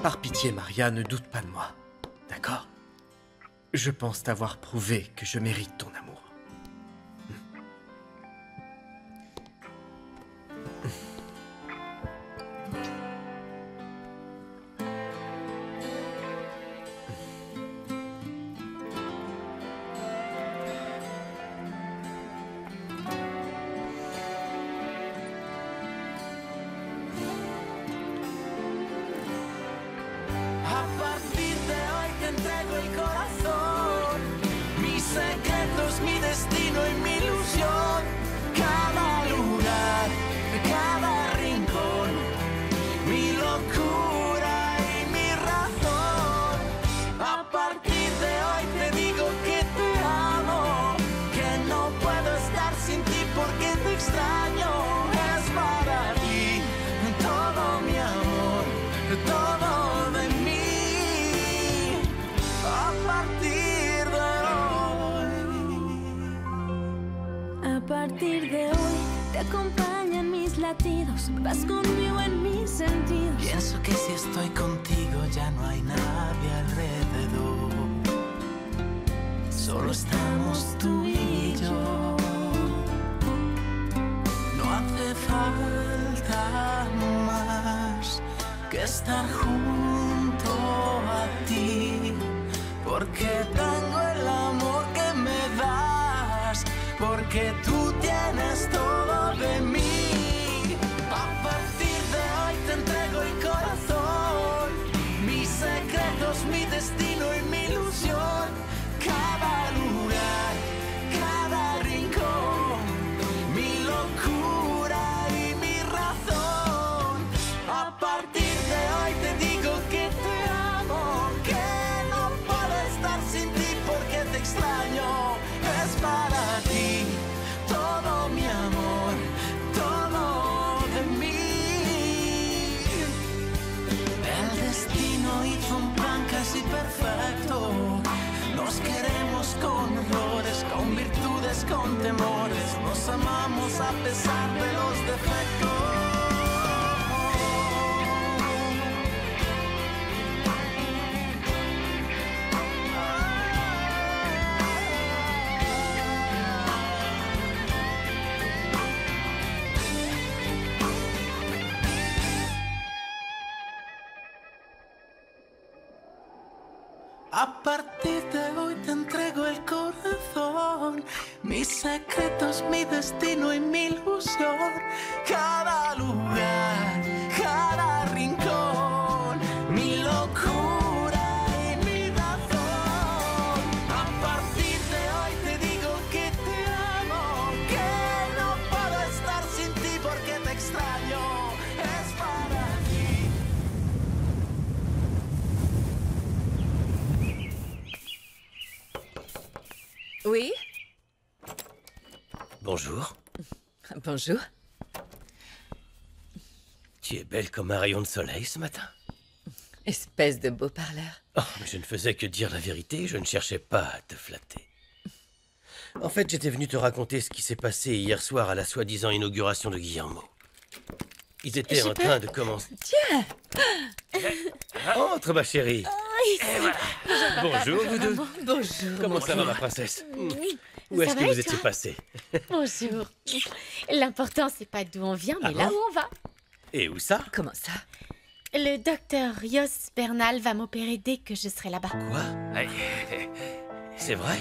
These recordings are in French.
Par pitié, Maria, ne doute pas de moi. D'accord? Je pense t'avoir prouvé que je mérite ton amour. Mi destino y mi ilusión, cada lugar, cada rincón, mi locura y mi razón. A partir de hoy te digo que te amo, que no puedo estar sin ti porque te extraño. Es para ti todo mi amor, todo de mí. A partir de A partir de hoy te acompañan mis latidos, vas conmigo en mis sentidos. Pienso que si estoy contigo ya no hay nadie alrededor. Solo estamos tú y yo. No hace falta más que estar junto a ti, porque tengo el amor que me das, porque tú tienes todo de mí. A partir de hoy te entrego el corazón, mis secretos, mi destino y mi ilusión. Cada lugar, cada rincón, mi locura y mi razón. A partir de hoy te digo que te amo, que no puedo estar sin ti porque te extraño. Es para ti todo mi amor, todo de mí. El destino hizo un plan casi perfecto. Nos queremos con errores, con virtudes, con temores. Nos amamos a pesar de los defectos. A partir de hoy te entrego el corazón, mis secretos, mi destino y mi ilusión. Cada lugar, cada rincón, mi locura y mi razón. A partir de hoy te digo que te amo, que no puedo estar sin ti porque te extraño. Es para ti. Oui? Bonjour. Bonjour. Tu es belle comme un rayon de soleil ce matin. Espèce de beau parleur. Oh, mais je ne faisais que dire la vérité, je ne cherchais pas à te flatter. En fait, j'étais venu te raconter ce qui s'est passé hier soir à la soi-disant inauguration de Guillermo. Ils étaient en train de commencer... Tiens! Entre, ma chérie. Et voilà. Bonjour, vous deux. Bonjour. Comment ça va, ma princesse? Où est-ce que vous étiez passé? Bonjour. L'important, c'est pas d'où on vient, mais là où on va. Et où ça? Comment ça? Le docteur Rios Bernal va m'opérer dès que je serai là-bas. Quoi? C'est vrai?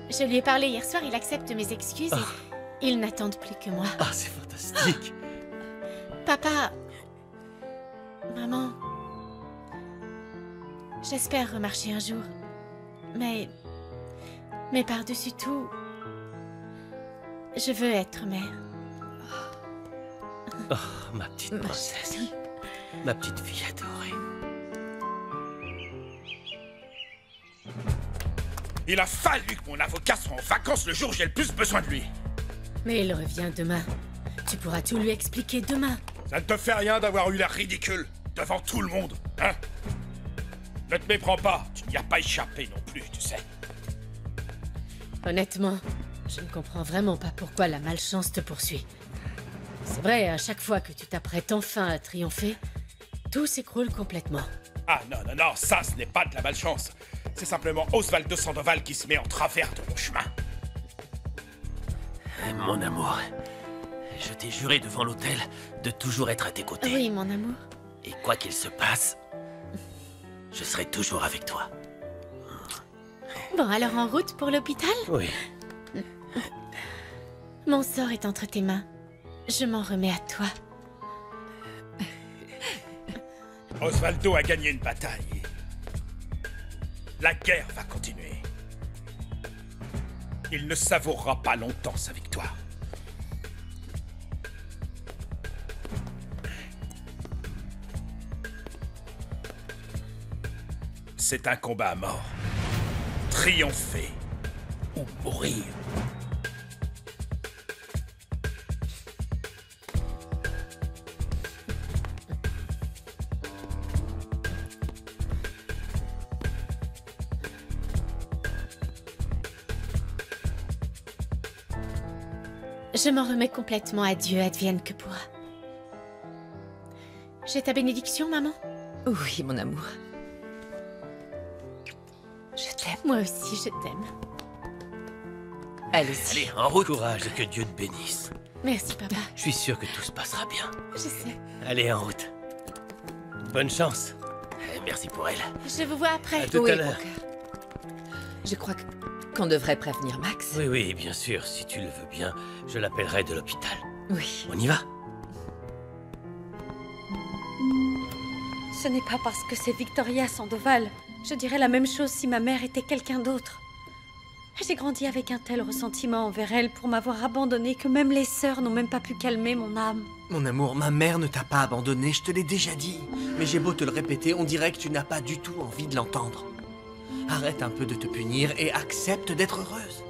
Je lui ai parlé hier soir, il accepte mes excuses et il n'attend plus que moi. Ah, c'est fantastique. Papa... Maman... J'espère remarcher un jour. Mais par-dessus tout... Je veux être mère. Oh, ma petite princesse. Ma petite fille adorée. Il a fallu que mon avocat soit en vacances le jour où j'ai le plus besoin de lui. Mais il revient demain. Tu pourras tout lui expliquer demain. Ça ne te fait rien d'avoir eu l'air ridicule devant tout le monde, hein? Ne te méprends pas, tu n'y as pas échappé non plus, tu sais. Honnêtement, je ne comprends vraiment pas pourquoi la malchance te poursuit. C'est vrai, à chaque fois que tu t'apprêtes enfin à triompher, tout s'écroule complètement. Ah non, non, non, ça, ce n'est pas de la malchance. C'est simplement Osvaldo Sandoval qui se met en travers de mon chemin. Mon amour, je t'ai juré devant l'hôtel de toujours être à tes côtés. Oui, mon amour. Et quoi qu'il se passe, je serai toujours avec toi. Bon, alors en route pour l'hôpital? Oui. Mon sort est entre tes mains. Je m'en remets à toi. Osvaldo a gagné une bataille. La guerre va continuer. Il ne savourera pas longtemps sa victoire. C'est un combat à mort. Triompher ou mourir. Je m'en remets complètement à Dieu, advienne que pourra. J'ai ta bénédiction, maman? Oui, mon amour. Je t'aime. Moi aussi, je t'aime. Allez-y. Allez, en route. Courage et que Dieu te bénisse. Merci, papa. Je suis sûr que tout se passera bien. Je sais. Allez, en route. Bonne chance. Et merci pour elle. Je vous vois après. À tout Oui, à mon l'heure. cœur. Je crois qu'on devrait prévenir Max. Oui, oui, bien sûr. Si tu le veux bien, je l'appellerai de l'hôpital. Oui. On y va? Ce n'est pas parce que c'est Victoria Sandoval. Je dirais la même chose si ma mère était quelqu'un d'autre. J'ai grandi avec un tel ressentiment envers elle pour m'avoir abandonnée que même les sœurs n'ont même pas pu calmer mon âme. Mon amour, ma mère ne t'a pas abandonné, je te l'ai déjà dit. Mais j'ai beau te le répéter, on dirait que tu n'as pas du tout envie de l'entendre. Arrête un peu de te punir et accepte d'être heureuse.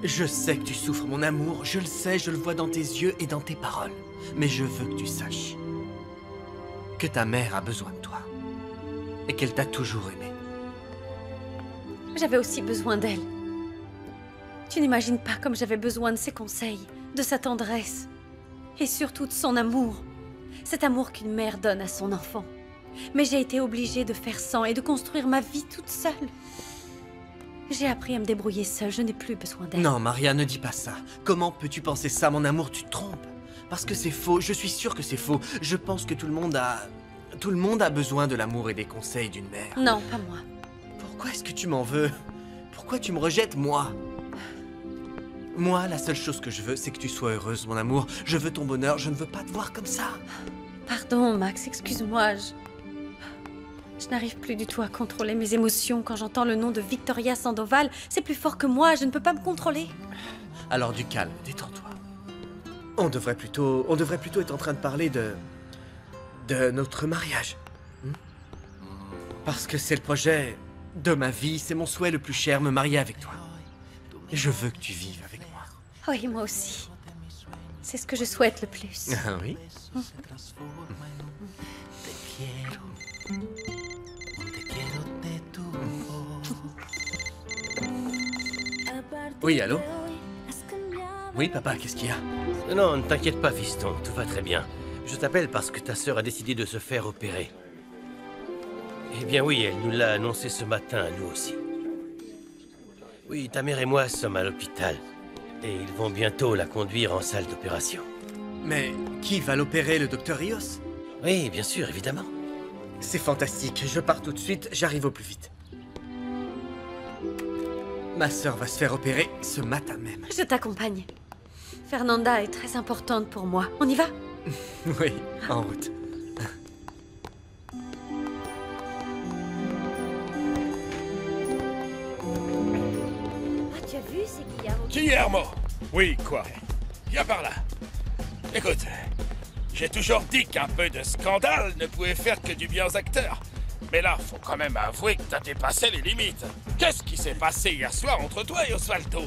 Je sais que tu souffres, mon amour, je le sais, je le vois dans tes yeux et dans tes paroles. Mais je veux que tu saches que ta mère a besoin de toi et qu'elle t'a toujours aimé. J'avais aussi besoin d'elle. Tu n'imagines pas comme j'avais besoin de ses conseils, de sa tendresse et surtout de son amour. Cet amour qu'une mère donne à son enfant. Mais j'ai été obligée de faire sans et de construire ma vie toute seule. J'ai appris à me débrouiller seule, je n'ai plus besoin d'elle. Non, Maria, ne dis pas ça. Comment peux-tu penser ça, mon amour? Tu te trompes. Parce que c'est faux, je suis sûre que c'est faux. Je pense que tout le monde a besoin de l'amour et des conseils d'une mère. Non, pas moi. Pourquoi est-ce que tu m'en veux? Pourquoi tu me rejettes, moi? Moi, la seule chose que je veux, c'est que tu sois heureuse, mon amour. Je veux ton bonheur, je ne veux pas te voir comme ça. Pardon, Max, excuse-moi. Je n'arrive plus du tout à contrôler mes émotions quand j'entends le nom de Victoria Sandoval. C'est plus fort que moi, je ne peux pas me contrôler. Alors du calme, détends-toi. On devrait plutôt être en train de parler de notre mariage. Parce que c'est le projet de ma vie, c'est mon souhait le plus cher, me marier avec toi. Et je veux que tu vives avec moi. Oui, moi aussi. C'est ce que je souhaite le plus. Ah oui? Oui, allô? Oui, papa, qu'est-ce qu'il y a? Non, ne t'inquiète pas, fiston, tout va très bien. Je t'appelle parce que ta sœur a décidé de se faire opérer. Eh bien oui, elle nous l'a annoncé ce matin à nous aussi. Oui, ta mère et moi sommes à l'hôpital. Et ils vont bientôt la conduire en salle d'opération. Mais qui va l'opérer, le docteur Rios? Oui, bien sûr, évidemment. C'est fantastique, je pars tout de suite, j'arrive au plus vite. Ma sœur va se faire opérer ce matin même. Je t'accompagne. Fernanda est très importante pour moi. On y va? Oui, en route. Ah, tu as vu, c'est Guillermo. Guillermo! Oui, quoi? Viens par là. Écoute, j'ai toujours dit qu'un peu de scandale ne pouvait faire que du bien aux acteurs. Mais là, faut quand même avouer que t'as dépassé les limites. Qu'est-ce qui s'est passé hier soir entre toi et Osvaldo?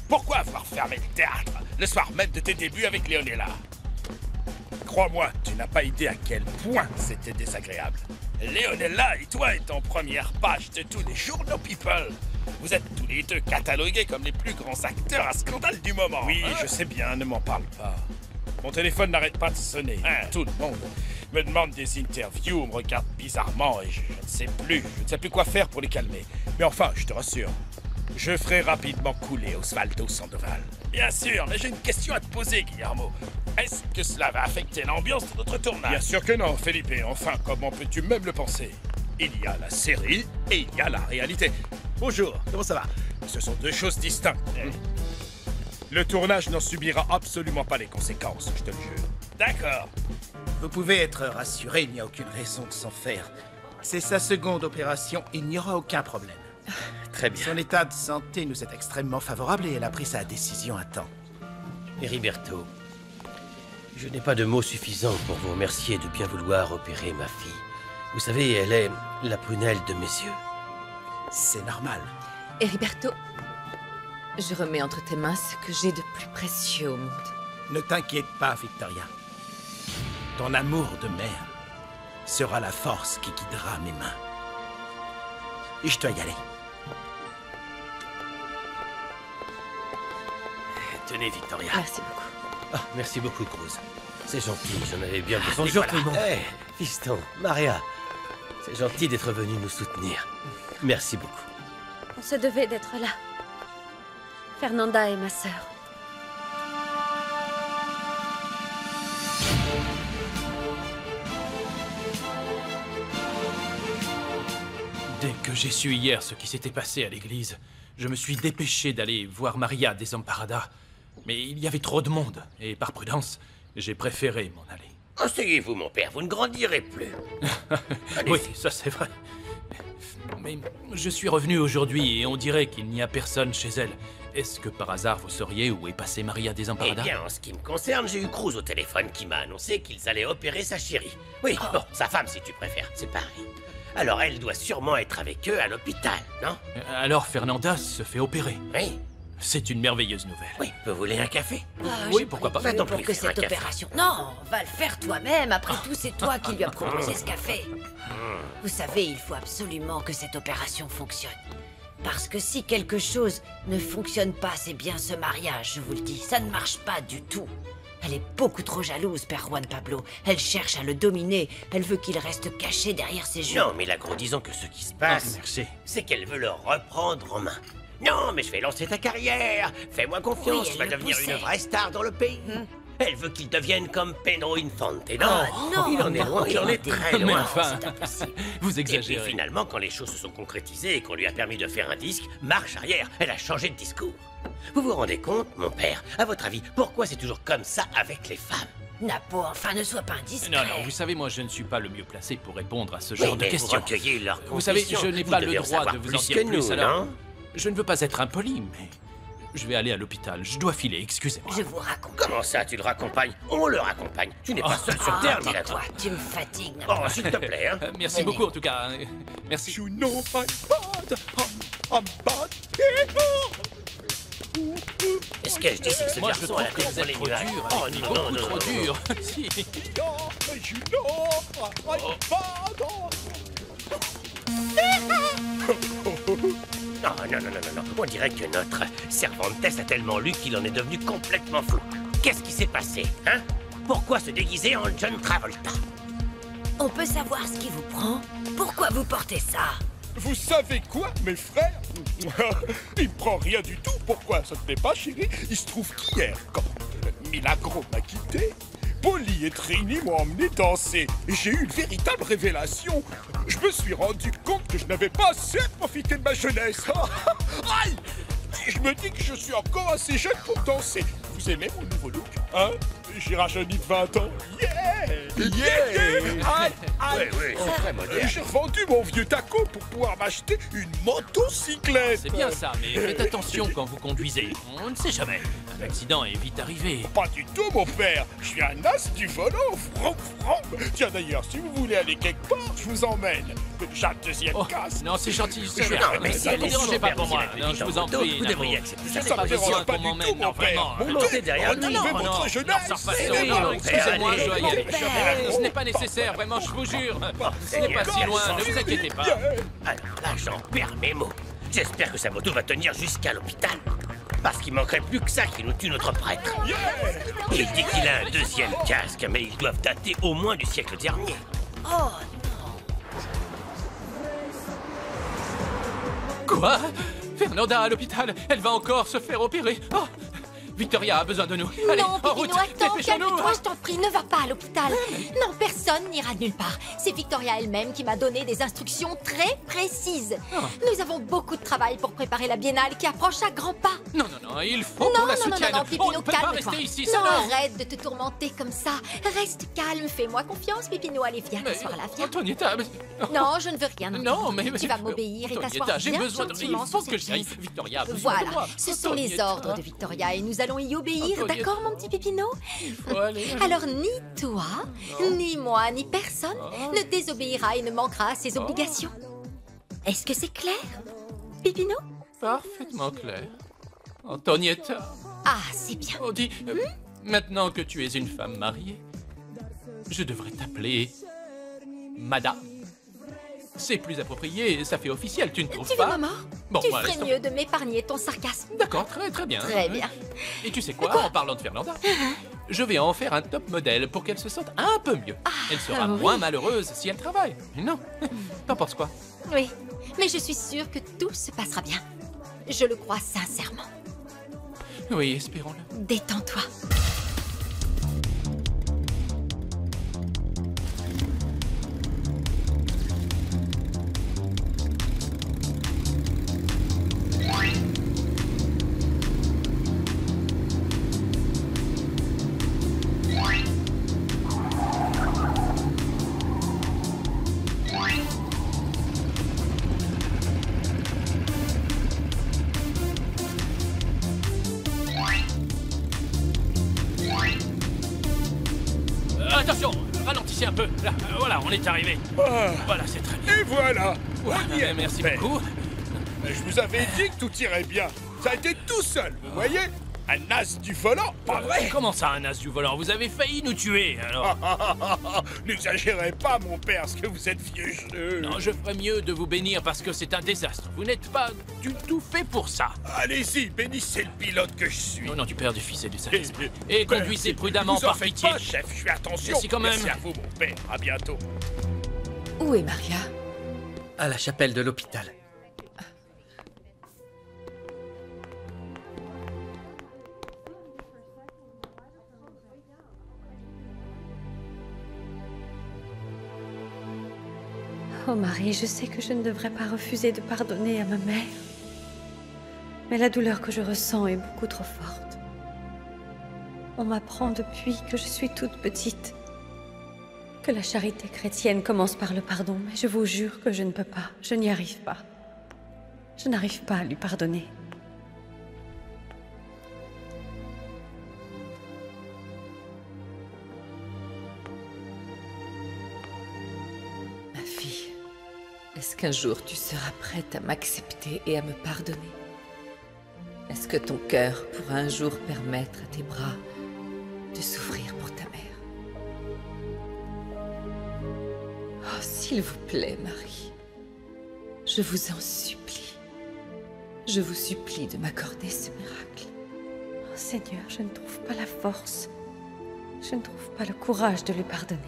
Pourquoi avoir fermé le théâtre le soir même de tes débuts avec Leonella? Crois-moi, tu n'as pas idée à quel point c'était désagréable. Leonella et toi êtes en première page de tous les journaux People. Vous êtes tous les deux catalogués comme les plus grands acteurs à scandale du moment. Oui, je sais bien, ne m'en parle pas. Mon téléphone n'arrête pas de sonner. Tout le monde me demande des interviews, me regarde bizarrement et je ne sais plus. Je ne sais plus quoi faire pour les calmer. Mais enfin, je te rassure, je ferai rapidement couler Osvaldo Sandoval. Bien sûr, mais j'ai une question à te poser, Guillermo. Est-ce que cela va affecter l'ambiance de notre tournage? Bien sûr que non, Felipe. Enfin, comment peux-tu même le penser? Il y a la série et il y a la réalité. Bonjour, comment ça va? Ce sont deux choses distinctes. Le tournage n'en subira absolument pas les conséquences, je te le jure. D'accord. Vous pouvez être rassuré, il n'y a aucune raison de s'en faire. C'est sa seconde opération, il n'y aura aucun problème. Très bien. Son état de santé nous est extrêmement favorable et elle a pris sa décision à temps. Hériberto, je n'ai pas de mots suffisants pour vous remercier de bien vouloir opérer ma fille. Vous savez, elle est la prunelle de mes yeux. C'est normal. Hériberto, je remets entre tes mains ce que j'ai de plus précieux au monde. Ne t'inquiète pas, Victoria. Ton amour de mère sera la force qui guidera mes mains. Et je dois y aller. Tenez, Victoria. Merci beaucoup. Ah, merci beaucoup, Cruz. C'est gentil, j'en avais bien besoin. Bonjour Et tout le monde. Hey, fiston, Maria. C'est gentil d'être venu nous soutenir. Merci beaucoup. On se devait d'être là. Fernanda est ma sœur. Dès que j'ai su hier ce qui s'était passé à l'église, je me suis dépêché d'aller voir Maria Desamparada. Mais il y avait trop de monde, et par prudence, j'ai préféré m'en aller. Asseyez-vous, mon père, vous ne grandirez plus. Oui, ça c'est vrai. Mais je suis revenu aujourd'hui et on dirait qu'il n'y a personne chez elle. Est-ce que par hasard vous sauriez où est passée Maria Eh Desamparada? bien, en ce qui me concerne, j'ai eu Cruz au téléphone qui m'a annoncé qu'ils allaient opérer sa chérie. Oui, bon, sa femme si tu préfères, c'est pareil. Alors elle doit sûrement être avec eux à l'hôpital, non? Alors Fernanda se fait opérer. Oui. C'est une merveilleuse nouvelle. Oui, vous voulez un café? Oui, pourquoi pas. Va donc Pour lui que faire un cette café. opération... Non, va le faire toi-même. Après tout, c'est toi qui lui as proposé ce café. Vous savez, il faut absolument que cette opération fonctionne. Parce que si quelque chose ne fonctionne pas, c'est bien ce mariage, je vous le dis. Ça ne marche pas du tout. Elle est beaucoup trop jalouse, Père Juan Pablo. Elle cherche à le dominer. Elle veut qu'il reste caché derrière ses jupes. Non, mais la gros, disons que ce qui se passe, Merci. c'est qu'elle veut le reprendre en main. Non, mais je vais lancer ta carrière. Fais-moi confiance, Oui, tu vas elle le devenir poussait. une vraie star dans le pays. Elle veut qu'il devienne comme Pedro Infante. Non, non, il en est non, loin, il en est très Mais loin. enfin, c'est impossible. vous Et puis exagérez. finalement, quand les choses se sont concrétisées et qu'on lui a permis de faire un disque, marche arrière, elle a changé de discours. Vous vous rendez compte, mon père? À votre avis, pourquoi c'est toujours comme ça avec les femmes? Napo, enfin, ne sois pas indiscret. Non, non, vous savez, moi, je ne suis pas le mieux placé pour répondre à ce Oui, genre de mais vous questions. recueillez leurs Vous savez, confessions. je n'ai Vous pas le devez en droit savoir de vous en plus dire que plus, nous, alors... non? Je ne veux pas être impoli, mais... Je vais aller à l'hôpital. Je dois filer, excusez-moi. Je vous raconte. Comment ça, tu le raccompagnes? On le raccompagne. Tu n'es pas seul sur Terre, Milagro. Tais-toi, tu me fatigues, Napo. Oh, s'il te plaît, hein. Merci Venez. beaucoup, en tout cas. Merci. You know I'm bad. I'm bad. Ce que je dis, c'est que ce Moi, je garçon trouve a la que tête vous dans êtes les trop nuages. dur. Oh, et non, beaucoup non, trop non, dur. Si. You know I'm bad. Non, non, non, non, non, non. On dirait que notre Cervantes a tellement lu qu'il en est devenu complètement fou. Qu'est-ce qui s'est passé, hein? Pourquoi se déguiser en John Travolta? On peut savoir ce qui vous prend? Pourquoi vous portez ça? Vous savez quoi, mes frères? Il me prend rien du tout. Pourquoi? Ça te plaît pas, chérie? Il se trouve qu'hier, quand Milagro m'a quitté, Polly et Trini m'ont emmené danser. Et j'ai eu une véritable révélation. Je me suis rendu compte que je n'avais pas assez profité de ma jeunesse. Aïe! Je me dis que je suis encore assez jeune pour danser. Vous aimez mon nouveau look, hein? J'ai rajeuni de 20 ans. Yeah! Aïe! Aïe! Oui, oui, c'est très moderne. J'ai revendu mon vieux taco pour pouvoir m'acheter une motocyclette. C'est bien ça, mais faites attention quand vous conduisez. On ne sait jamais. Un accident est vite arrivé. Pas du tout, mon père. Je suis un as du volant. Vroom, vroom. Tiens, d'ailleurs, si vous voulez aller quelque part, je vous emmène. J'ai une deuxième Oh, casse. non, c'est gentil, c'est Non, bien. mais si Ne elle vous est dérangez super pas pour moi. facile à Non, je vous en moto, prie. vous Napo. devriez accepter ça. Je n'ai Ça pas me besoin dérange pas qu'on du tout, m'emmène, mon non, père. vraiment. Montez derrière Retrouvez nous. votre non, jeunesse. non, ça passe, C'est oui, bon, excusez-moi, allez, je dois y aller. allez. Ce n'est pas nécessaire, vraiment, je vous jure. Ce n'est pas si loin, ne vous inquiétez pas. Alors là, j'en perds mes mots. J'espère que sa moto va tenir jusqu'à l'hôpital. Parce qu'il manquerait plus que ça qu'il nous tue notre prêtre. Et il dit qu'il a un deuxième casque, mais ils doivent dater au moins du siècle dernier. Oh Quoi? Fernanda à l'hôpital. Elle va encore se faire opérer. Oh, Victoria a besoin de nous. Allez, Non, en route. Pépino, attends, Dépêchons-nous. calme-toi, je t'en prie, ne va pas à l'hôpital. Non, personne n'ira nulle part. C'est Victoria elle-même qui m'a donné des instructions très précises. Nous avons beaucoup de travail pour préparer la biennale qui approche à grands pas. Non, non, non, il faut Non, qu'on la non, non, soutienne. non, On Pépino, ne peut pas calme-toi. rester ici, Non, ça va. arrête de te tourmenter comme ça. Reste calme, fais-moi confiance, Pépino. Allez, viens t'asseoir là, viens. Antonietta, mais... Non, je ne veux rien entendre. Non, mais... Tu vas m'obéir et t'asseoir Antonietta, j'ai bien besoin de... Il gentiment faut sur que cette j'y aille. chaise. Victoria a besoin de Voilà, moi. ce sont les Antonietta. ordres de Victoria et nous allons y obéir, Antonietta. d'accord, mon petit Pépino? Il faut aller... Alors ni toi, ni moi, ni personne ne désobéira et ne manquera à ses obligations. Est-ce que c'est clair, Pépino? Parfaitement clair. Antonietta. Ah, c'est bien. On dit... maintenant que tu es une femme mariée, je devrais t'appeler... Madame. C'est plus approprié, ça fait officiel, tu ne trouves Tu pas? veux maman? Bon, Tu bah, ferais laisse mieux de m'épargner ton sarcasme. D'accord, très très bien. Très bien. Et tu sais quoi, en parlant de Fernanda, je vais en faire un top modèle pour qu'elle se sente un peu mieux. Elle sera oui. moins malheureuse si elle travaille. Non, t'en penses quoi? Oui, mais je suis sûre que tout se passera bien. Je le crois sincèrement. Oui, espérons-le. Détends-toi. Attention, ralentissez un peu. Là, voilà, on est arrivé. Voilà, c'est très bien. Et voilà, on y est. Merci père. beaucoup. Mais je vous avais dit que tout irait bien. Ça a été tout seul, vous voyez? Un as du volant, pas vrai? Comment ça, un as du volant? Vous avez failli nous tuer, alors. N'exagérez pas, mon père, ce que vous êtes vieux jeu. Non, je ferais mieux de vous bénir parce que c'est un désastre. Vous n'êtes pas du tout fait pour ça. Allez-y, bénissez le pilote que je suis. Non, non, du père, du fils et du Saint-Esprit. Et conduisez prudemment vous en par faites pitié. pas, chef, je fais attention. Merci quand même. Merci à vous, mon père. À bientôt. Où est Maria? À la chapelle de l'hôpital. Oh Marie, je sais que je ne devrais pas refuser de pardonner à ma mère. Mais la douleur que je ressens est beaucoup trop forte. On m'apprend depuis que je suis toute petite que la charité chrétienne commence par le pardon, mais je vous jure que je ne peux pas, je n'y arrive pas. Je n'arrive pas à lui pardonner. Ma fille, est-ce qu'un jour tu seras prête à m'accepter et à me pardonner? Est-ce que ton cœur pourra un jour permettre à tes bras de souffrir pour ta mère? Oh, s'il vous plaît, Marie, je vous en supplie. Je vous supplie de m'accorder ce miracle. Oh Seigneur, je ne trouve pas la force. Je ne trouve pas le courage de lui pardonner.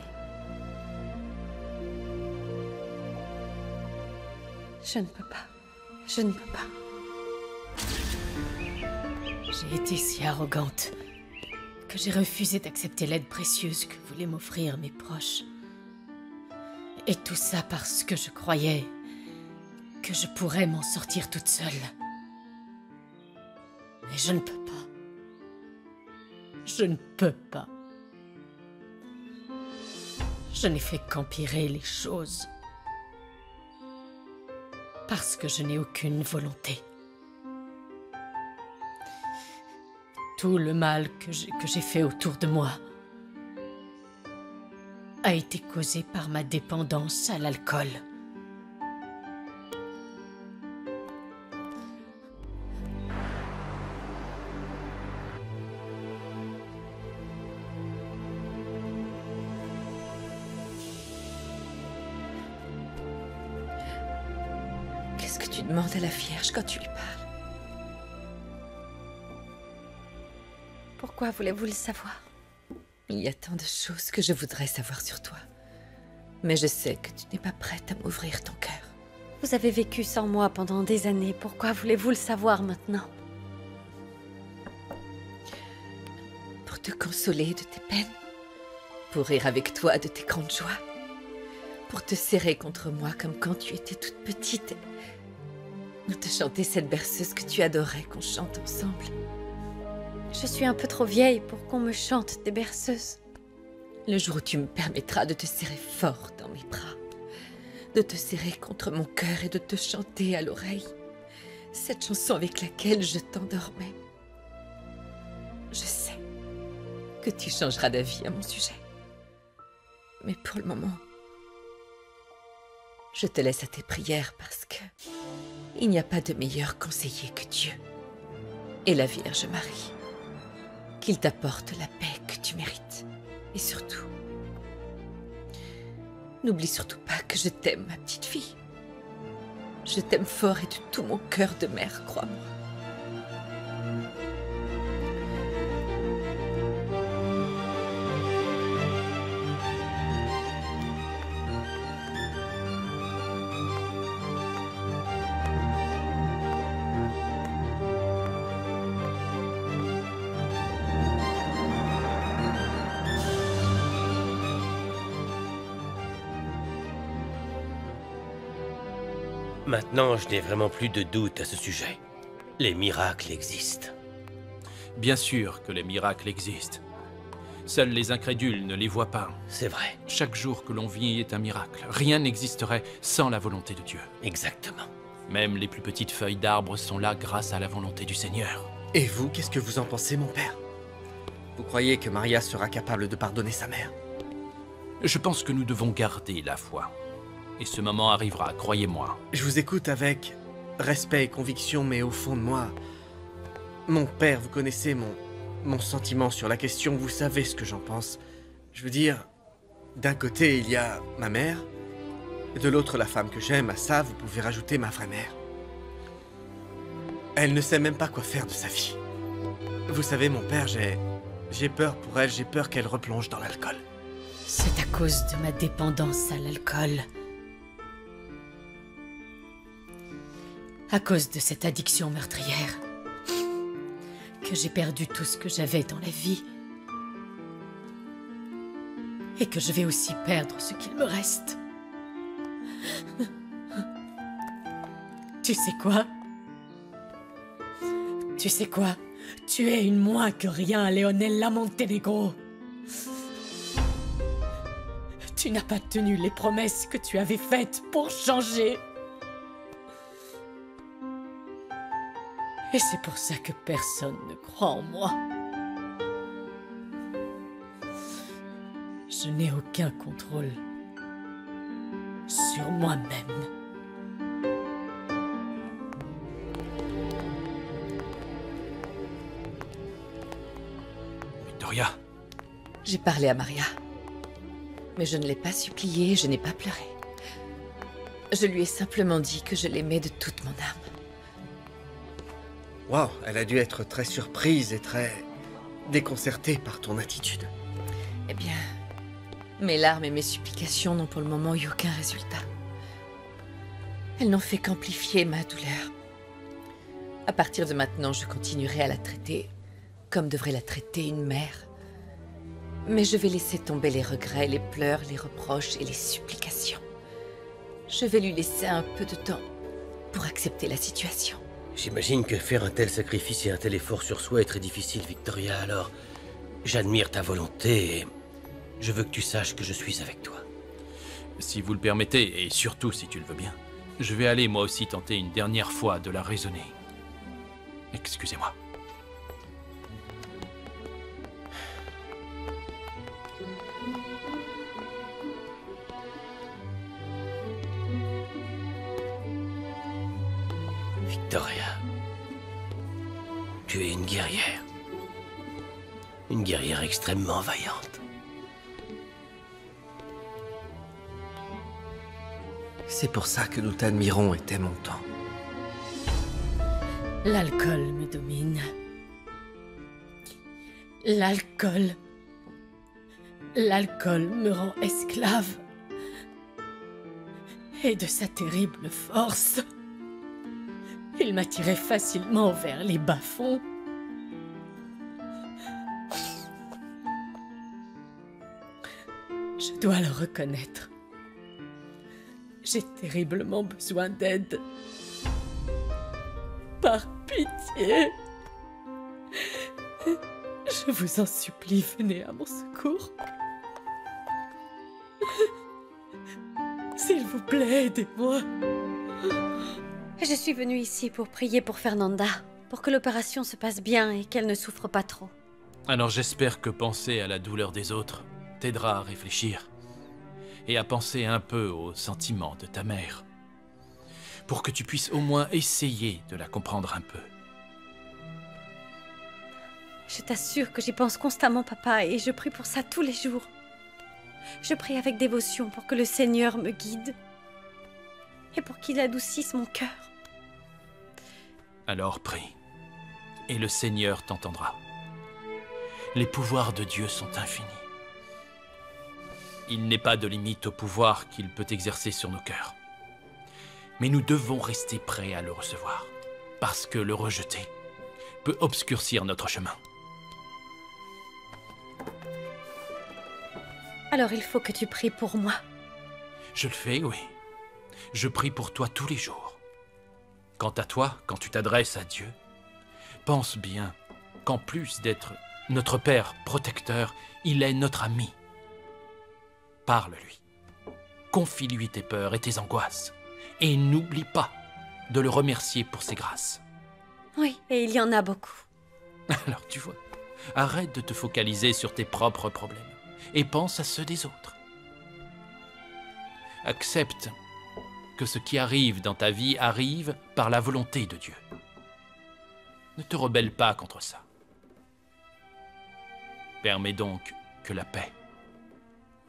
Je ne peux pas. Je ne peux pas. J'ai été si arrogante que j'ai refusé d'accepter l'aide précieuse que voulaient m'offrir mes proches. Et tout ça parce que je croyais que je pourrais m'en sortir toute seule. Mais je ne peux pas. Je ne peux pas. Je n'ai fait qu'empirer les choses. Parce que je n'ai aucune volonté. Tout le mal que j'ai fait autour de moi a été causé par ma dépendance à l'alcool. Qu'est-ce que tu demandes à la Vierge quand tu lui parles? Pourquoi voulez-vous le savoir? Il y a tant de choses que je voudrais savoir sur toi. Mais je sais que tu n'es pas prête à m'ouvrir ton cœur. Vous avez vécu sans moi pendant des années. Pourquoi voulez-vous le savoir maintenant? Pour te consoler de tes peines. Pour rire avec toi de tes grandes joies. Pour te serrer contre moi comme quand tu étais toute petite. Te chanter cette berceuse que tu adorais qu'on chante ensemble. Je suis un peu trop vieille pour qu'on me chante des berceuses. Le jour où tu me permettras de te serrer fort dans mes bras, de te serrer contre mon cœur et de te chanter à l'oreille cette chanson avec laquelle je t'endormais. Je sais que tu changeras d'avis à mon sujet. Mais pour le moment, je te laisse à tes prières parce que il n'y a pas de meilleur conseiller que Dieu et la Vierge Marie. Qu'il t'apporte la paix que tu mérites. Et surtout, n'oublie surtout pas que je t'aime, ma petite fille. Je t'aime fort et de tout mon cœur de mère, crois-moi. Maintenant, je n'ai vraiment plus de doute à ce sujet. Les miracles existent. Bien sûr que les miracles existent. Seuls les incrédules ne les voient pas. C'est vrai. Chaque jour que l'on vit est un miracle. Rien n'existerait sans la volonté de Dieu. Exactement. Même les plus petites feuilles d'arbres sont là grâce à la volonté du Seigneur. Et vous, qu'est-ce que vous en pensez, mon père? Vous croyez que Maria sera capable de pardonner sa mère? Je pense que nous devons garder la foi. Et ce moment arrivera, croyez-moi. Je vous écoute avec respect et conviction, mais au fond de moi... Mon père, vous connaissez mon sentiment sur la question, vous savez ce que j'en pense. Je veux dire, d'un côté, il y a ma mère, et de l'autre, la femme que j'aime. À ça, vous pouvez rajouter ma vraie mère. Elle ne sait même pas quoi faire de sa vie. Vous savez, mon père, j'ai peur pour elle, j'ai peur qu'elle replonge dans l'alcool. C'est à cause de ma dépendance à l'alcool. À cause de cette addiction meurtrière, que j'ai perdu tout ce que j'avais dans la vie. Et que je vais aussi perdre ce qu'il me reste. Tu sais quoi? Tu sais quoi? Tu es une moins que rien, Leonella Montenegro. Tu n'as pas tenu les promesses que tu avais faites pour changer. Et c'est pour ça que personne ne croit en moi. Je n'ai aucun contrôle sur moi-même. Victoria. J'ai parlé à Maria. Mais je ne l'ai pas suppliée, je n'ai pas pleuré. Je lui ai simplement dit que je l'aimais de toute mon âme. Wow, elle a dû être très surprise et très déconcertée par ton attitude. Eh bien, mes larmes et mes supplications n'ont pour le moment eu aucun résultat. Elles n'ont fait qu'amplifier ma douleur. À partir de maintenant, je continuerai à la traiter comme devrait la traiter une mère. Mais je vais laisser tomber les regrets, les pleurs, les reproches et les supplications. Je vais lui laisser un peu de temps pour accepter la situation. J'imagine que faire un tel sacrifice et un tel effort sur soi est très difficile, Victoria, alors... J'admire ta volonté et... Je veux que tu saches que je suis avec toi. Si vous le permettez, et surtout si tu le veux bien, je vais aller moi aussi tenter une dernière fois de la raisonner. Excusez-moi. Victoria, tu es une guerrière. Une guerrière extrêmement vaillante. C'est pour ça que nous t'admirons et t'aimons tant. L'alcool me domine. L'alcool. L'alcool me rend esclave. Et de sa terrible force, il m'attirait facilement vers les bas-fonds. Je dois le reconnaître. J'ai terriblement besoin d'aide. Par pitié, je vous en supplie, venez à mon secours. S'il vous plaît, aidez-moi. Je suis venue ici pour prier pour Fernanda, pour que l'opération se passe bien et qu'elle ne souffre pas trop. Alors j'espère que penser à la douleur des autres t'aidera à réfléchir et à penser un peu aux sentiments de ta mère, pour que tu puisses au moins essayer de la comprendre un peu. Je t'assure que j'y pense constamment, papa, et je prie pour ça tous les jours. Je prie avec dévotion pour que le Seigneur me guide et pour qu'il adoucisse mon cœur. Alors prie, et le Seigneur t'entendra. Les pouvoirs de Dieu sont infinis. Il n'est pas de limite au pouvoir qu'il peut exercer sur nos cœurs. Mais nous devons rester prêts à le recevoir, parce que le rejeter peut obscurcir notre chemin. Alors il faut que tu pries pour moi. Je le fais, oui. Je prie pour toi tous les jours. Quant à toi, quand tu t'adresses à Dieu, pense bien qu'en plus d'être notre Père protecteur, il est notre ami. Parle-lui. Confie-lui tes peurs et tes angoisses. Et n'oublie pas de le remercier pour ses grâces. Oui, et il y en a beaucoup. Alors tu vois, arrête de te focaliser sur tes propres problèmes et pense à ceux des autres. Accepte que ce qui arrive dans ta vie arrive par la volonté de Dieu. Ne te rebelle pas contre ça. Permets donc que la paix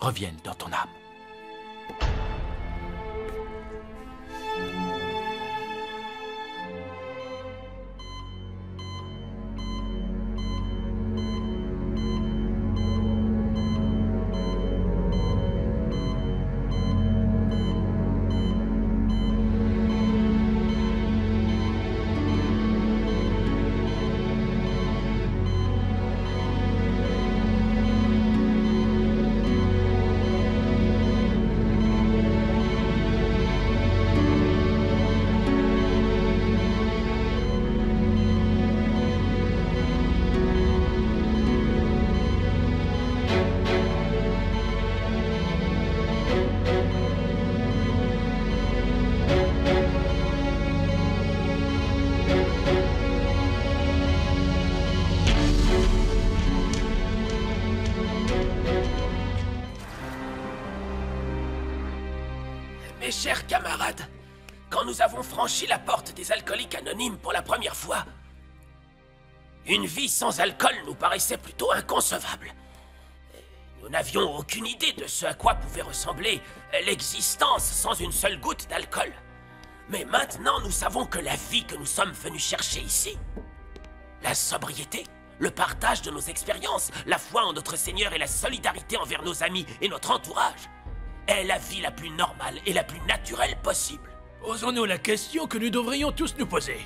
revienne dans ton âme. Mes chers camarades, quand nous avons franchi la porte des alcooliques anonymes pour la première fois, une vie sans alcool nous paraissait plutôt inconcevable. Nous n'avions aucune idée de ce à quoi pouvait ressembler l'existence sans une seule goutte d'alcool. Mais maintenant, nous savons que la vie que nous sommes venus chercher ici, la sobriété, le partage de nos expériences, la foi en notre Seigneur et la solidarité envers nos amis et notre entourage, est la vie la plus normale et la plus naturelle possible. Posons-nous la question que nous devrions tous nous poser.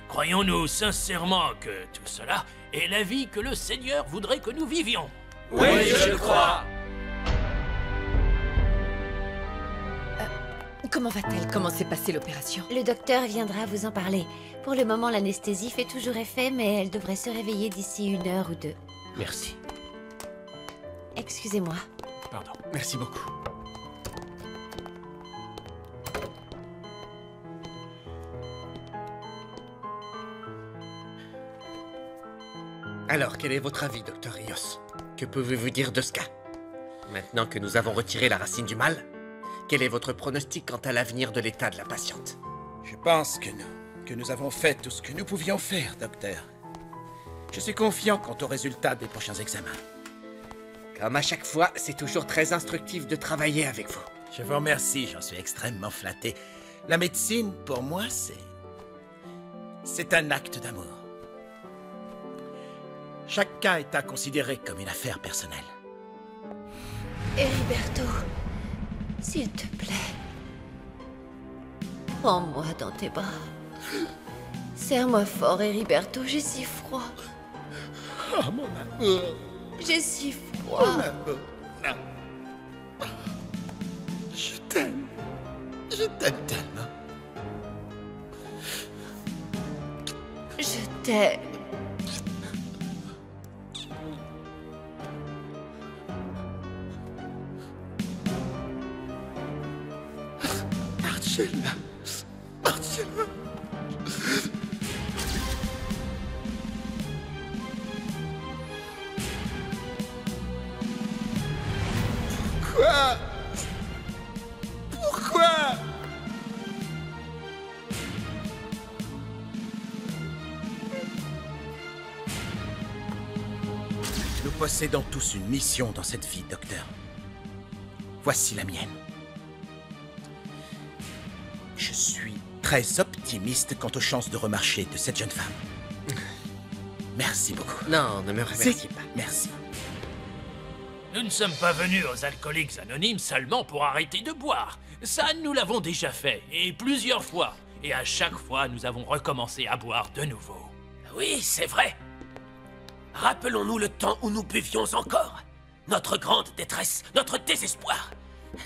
Croyons-nous sincèrement que tout cela est la vie que le Seigneur voudrait que nous vivions? Oui, je le crois. Comment va-t-elle? Comment s'est passée l'opération? Le docteur viendra vous en parler. Pour le moment, l'anesthésie fait toujours effet, mais elle devrait se réveiller d'ici 1 heure ou 2. Merci. Excusez-moi. Pardon. Merci beaucoup. Alors, quel est votre avis, Dr. Rios? Que pouvez-vous dire de ce cas? Maintenant que nous avons retiré la racine du mal, quel est votre pronostic quant à l'avenir de l'état de la patiente? Je pense que nous avons fait tout ce que nous pouvions faire, docteur. Je suis confiant quant aux résultats des prochains examens. Comme à chaque fois, c'est toujours très instructif de travailler avec vous. Je vous remercie, j'en suis extrêmement flatté. La médecine, pour moi, c'est un acte d'amour. Chaque cas est à considérer comme une affaire personnelle. Heriberto, s'il te plaît, prends-moi dans tes bras. Serre-moi fort, Heriberto, j'ai si froid. Oh, mon amour. J'ai si froid. Mon amour. Je t'aime. Je t'aime tellement. Je t'aime. Marcella. Marcella. Pourquoi? Pourquoi? Nous possédons tous une mission dans cette vie, docteur. Voici la mienne. Je suis très optimiste quant aux chances de remarcher de cette jeune femme. Merci beaucoup. Non, ne me remerciez pas. Merci. Nous ne sommes pas venus aux Alcooliques Anonymes seulement pour arrêter de boire. Ça, nous l'avons déjà fait, et plusieurs fois. Et à chaque fois, nous avons recommencé à boire de nouveau. Oui, c'est vrai. Rappelons-nous le temps où nous buvions encore. Notre grande détresse, notre désespoir.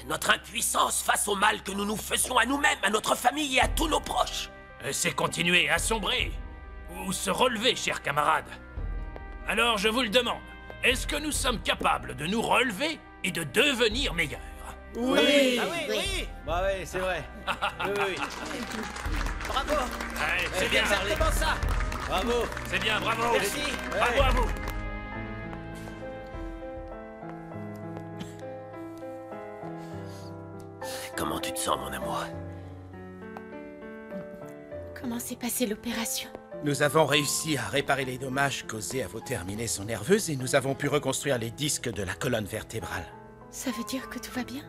Notre impuissance face au mal que nous nous faisions à nous-mêmes, à notre famille et à tous nos proches. C'est continuer à sombrer. Ou se relever, chers camarades. Alors, je vous le demande. Est-ce que nous sommes capables de nous relever et de devenir meilleurs? Oui. Ah oui, oui. Bah oui, c'est vrai. Oui. Bravo. Ouais, c'est bien. Exactement ça. Bravo. C'est bien, bravo. Merci. Bravo à vous. Comment tu te sens, mon amour? Comment s'est passée l'opération? Nous avons réussi à réparer les dommages causés à vos terminaisons nerveuses et nous avons pu reconstruire les disques de la colonne vertébrale. Ça veut dire que tout va bien?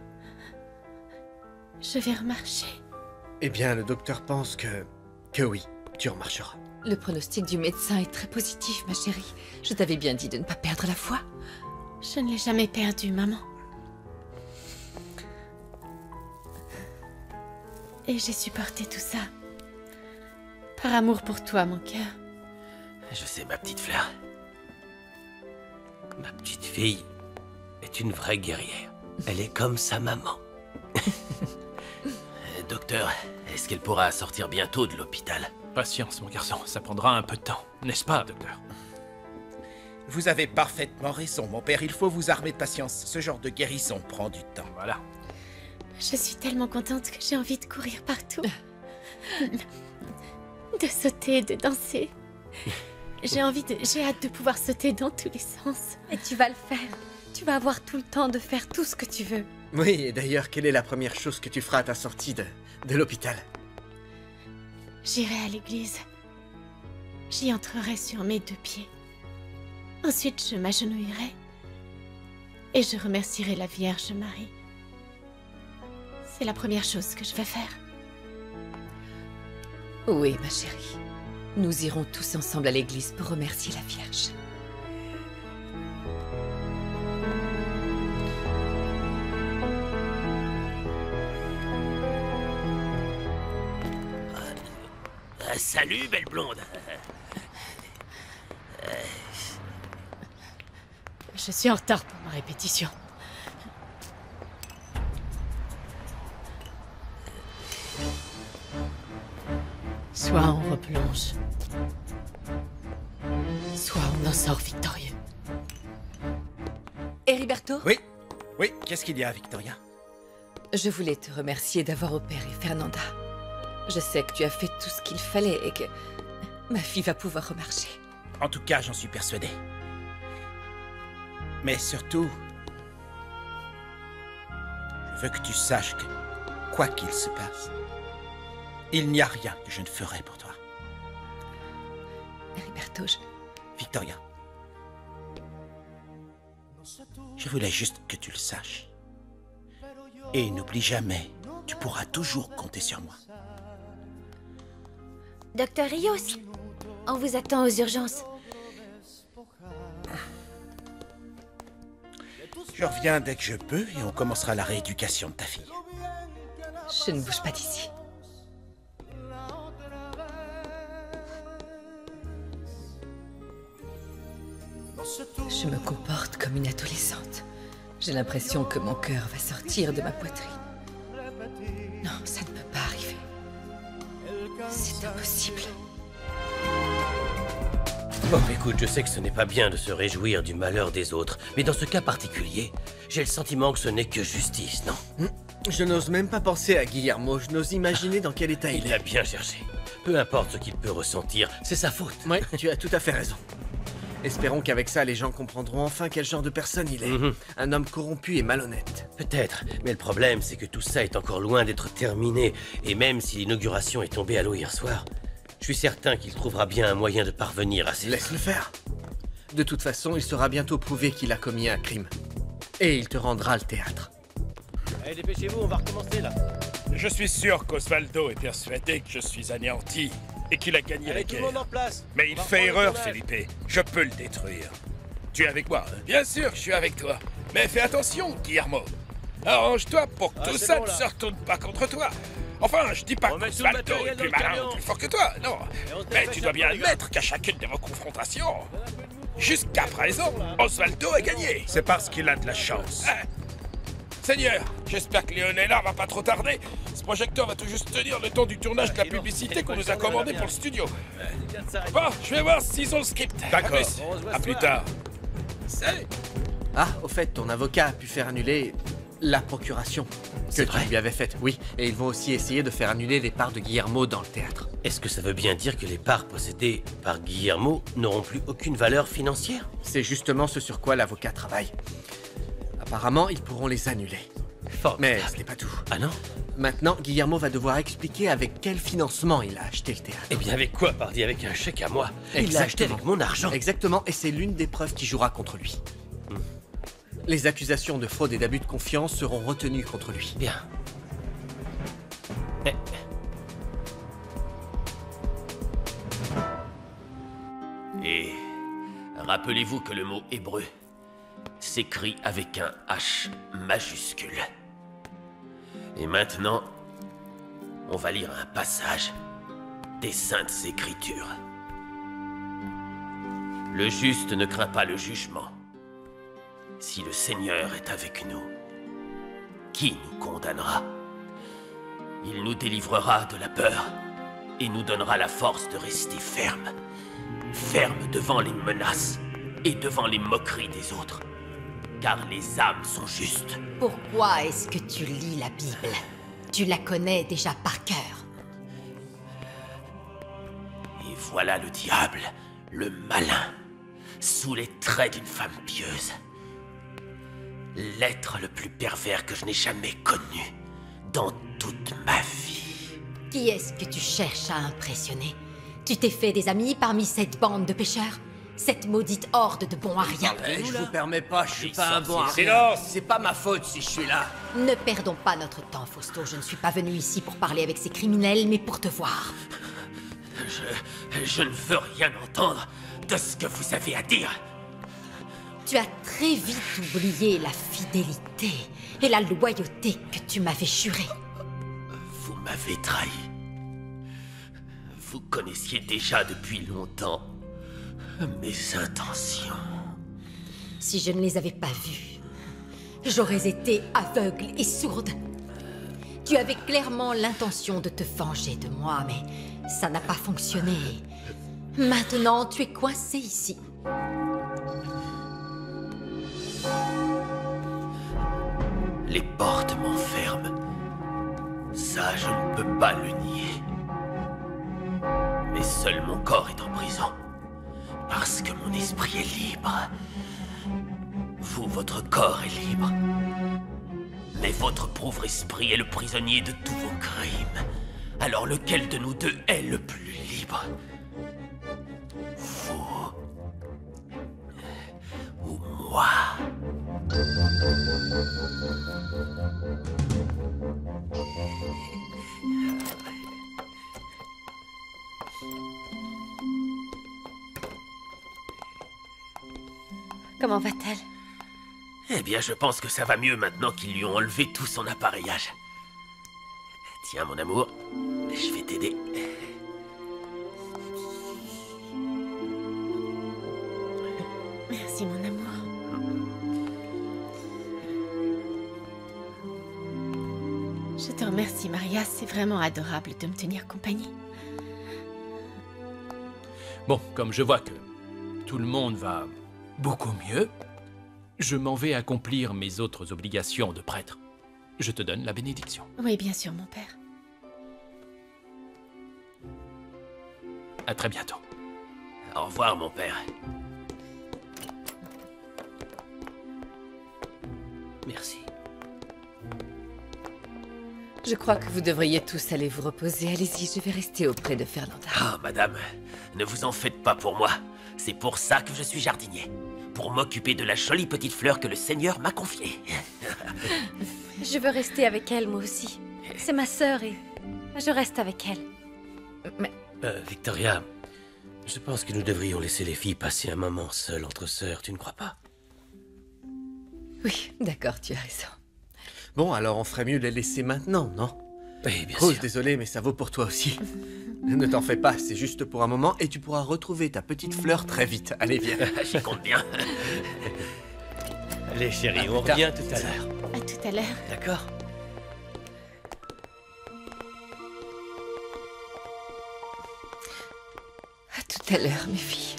Je vais remarcher. Eh bien, le docteur pense que oui, tu remarcheras. Le pronostic du médecin est très positif, ma chérie. Je t'avais bien dit de ne pas perdre la foi. Je ne l'ai jamais perdu, maman. Et j'ai supporté tout ça. Par amour pour toi, mon cœur. Je sais, ma petite fleur. Ma petite fille est une vraie guerrière. Elle est comme sa maman. Docteur, est-ce qu'elle pourra sortir bientôt de l'hôpital? Patience, mon garçon, ça prendra un peu de temps, n'est-ce pas, docteur? Vous avez parfaitement raison, mon père. Il faut vous armer de patience. Ce genre de guérison prend du temps. Voilà. Je suis tellement contente que j'ai envie de courir partout. De sauter, de danser. J'ai hâte de pouvoir sauter dans tous les sens. Et tu vas le faire. Tu vas avoir tout le temps de faire tout ce que tu veux. Oui, et d'ailleurs, quelle est la première chose que tu feras à ta sortie de l'hôpital? J'irai à l'église. J'y entrerai sur mes 2 pieds. Ensuite, je m'agenouillerai. Et je remercierai la Vierge Marie. C'est la première chose que je vais faire. Oui, ma chérie. Nous irons tous ensemble à l'église pour remercier la Vierge. Salut, belle blonde. Je suis en retard pour ma répétition. Soit on replonge, soit on en sort victorieux. Heriberto? Oui, qu'est-ce qu'il y a, Victoria? Je voulais te remercier d'avoir opéré Fernanda. Je sais que tu as fait tout ce qu'il fallait et que ma fille va pouvoir remarcher. En tout cas, j'en suis persuadé. Mais surtout, je veux que tu saches que, quoi qu'il se passe, il n'y a rien que je ne ferai pour toi. Heriberto, Victoria, je voulais juste que tu le saches. Et n'oublie jamais, tu pourras toujours compter sur moi. Docteur Rios, on vous attend aux urgences. Je reviens dès que je peux et on commencera la rééducation de ta fille. Je ne bouge pas d'ici. Je me comporte comme une adolescente. J'ai l'impression que mon cœur va sortir de ma poitrine. Non, ça ne peut pas arriver. C'est impossible. Bon, écoute, je sais que ce n'est pas bien de se réjouir du malheur des autres, mais dans ce cas particulier, j'ai le sentiment que ce n'est que justice, non? Je n'ose même pas penser à Guillermo, je n'ose imaginer dans quel état il Il est. a bien cherché. Peu importe ce qu'il peut ressentir, c'est sa faute. Ouais, tu as tout à fait raison. Espérons qu'avec ça, les gens comprendront enfin quel genre de personne il est. Un homme corrompu et malhonnête. Peut-être, mais le problème, c'est que tout ça est encore loin d'être terminé, et même si l'inauguration est tombée à l'eau hier soir, je suis certain qu'il trouvera bien un moyen de parvenir à ses... Laisse-le faire. De toute façon, il sera bientôt prouvé qu'il a commis un crime. Et il te rendra le théâtre. Allez, dépêchez-vous, on va recommencer là. Je suis sûr qu'Osvaldo est persuadé que je suis anéanti et qu'il a gagné la Allez, tout le guerre. monde en place. Mais On il va fait reprendre le erreur, tournage. Felipe. Je peux le détruire. Tu es avec moi, hein? Bien sûr que je suis avec toi. Mais fais attention, Guillermo. Arrange-toi pour que Ah, tout c'est ça bon, ne là. se retourne pas contre toi. Enfin, je dis pas On met tout le qu'Osvaldo est matériel plus dans le malin camion. ou plus fort que toi, non. Et on se Mais dépêche tu dois un bien peu, les gars. admettre qu'à chacune de vos confrontations, jusqu'à présent, Osvaldo a gagné. C'est parce qu'il a de la chance. Seigneur, j'espère que Leonela va pas trop tarder. Ce projecteur va tout juste tenir le temps du tournage de la publicité qu'on nous a commandé pour le studio. Bon, je vais voir s'ils ont le script. D'accord. À plus. On se voit À ce plus soir. tard. Salut. Ah, au fait, ton avocat a pu faire annuler la procuration que tu lui avais faite. Oui, et ils vont aussi essayer de faire annuler les parts de Guillermo dans le théâtre. Est-ce que ça veut bien dire que les parts possédées par Guillermo n'auront plus aucune valeur financière? C'est justement ce sur quoi l'avocat travaille. Apparemment, ils pourront les annuler. Mais ce n'est pas tout. Ah non? Maintenant, Guillermo va devoir expliquer avec quel financement il a acheté le théâtre. Eh bien, avec quoi, pardi? Avec un chèque à moi. Il l'a acheté avec mon argent. Exactement, et c'est l'une des preuves qui jouera contre lui. Les accusations de fraude et d'abus de confiance seront retenues contre lui. Bien. Et rappelez-vous que le mot hébreu s'écrit avec un H majuscule. Et maintenant, on va lire un passage des Saintes Écritures. Le juste ne craint pas le jugement. Si le Seigneur est avec nous, qui nous condamnera? Il nous délivrera de la peur et nous donnera la force de rester ferme. Ferme devant les menaces et devant les moqueries des autres. Car les âmes sont justes. Pourquoi est-ce que tu lis la Bible? Tu la connais déjà par cœur. Et voilà le diable, le malin, sous les traits d'une femme pieuse. L'être le plus pervers que je n'ai jamais connu dans toute ma vie. Qui est-ce que tu cherches à impressionner? Tu t'es fait des amis parmi cette bande de pêcheurs? Cette maudite horde de bons à rien? Je vous permets pas, je suis pas un bon à rien. Silence. C'est pas ma faute si je suis là. Ne perdons pas notre temps, Fausto. Je ne suis pas venu ici pour parler avec ces criminels, mais pour te voir. Je ne veux rien entendre de ce que vous avez à dire. Tu as très vite oublié la fidélité et la loyauté que tu m'avais juré. Vous m'avez trahi. Vous connaissiez déjà depuis longtemps mes intentions. Si je ne les avais pas vues, j'aurais été aveugle et sourde. Tu avais clairement l'intention de te venger de moi, mais ça n'a pas fonctionné. Maintenant, tu es coincé ici. Les portes m'enferment. Ça, je ne peux pas le nier. Mais seul mon corps est en prison. Parce que mon esprit est libre. Vous, votre corps est libre. Mais votre pauvre esprit est le prisonnier de tous vos crimes. Alors lequel de nous deux est le plus libre? Vous ou moi? Comment va-t-elle? Eh bien, je pense que ça va mieux maintenant qu'ils lui ont enlevé tout son appareillage. Tiens, mon amour, je vais t'aider. Merci, mon amour. Je te remercie, Maria. C'est vraiment adorable de me tenir compagnie. Bon, comme je vois que tout le monde va beaucoup mieux, je m'en vais accomplir mes autres obligations de prêtre. Je te donne la bénédiction. Oui, bien sûr, mon père. À très bientôt. Au revoir, mon père. Merci. Je crois que vous devriez tous aller vous reposer. Allez-y, je vais rester auprès de Fernanda. Ah, madame, ne vous en faites pas pour moi. C'est pour ça que je suis jardinier. Pour m'occuper de la jolie petite fleur que le Seigneur m'a confiée. Je veux rester avec elle, moi aussi. C'est ma sœur et je reste avec elle. Mais... Victoria, je pense que nous devrions laisser les filles passer un moment seules entre sœurs, tu ne crois pas? Oui, d'accord, tu as raison. Bon, alors on ferait mieux de les laisser maintenant, non? Oui, bien Rose, sûr. désolé, mais ça vaut pour toi aussi. Ne t'en fais pas, c'est juste pour un moment et tu pourras retrouver ta petite fleur très vite. Allez, viens. J'y compte bien. Allez, chérie, on revient tout à l'heure. À tout à l'heure. D'accord? À tout à l'heure, mes filles.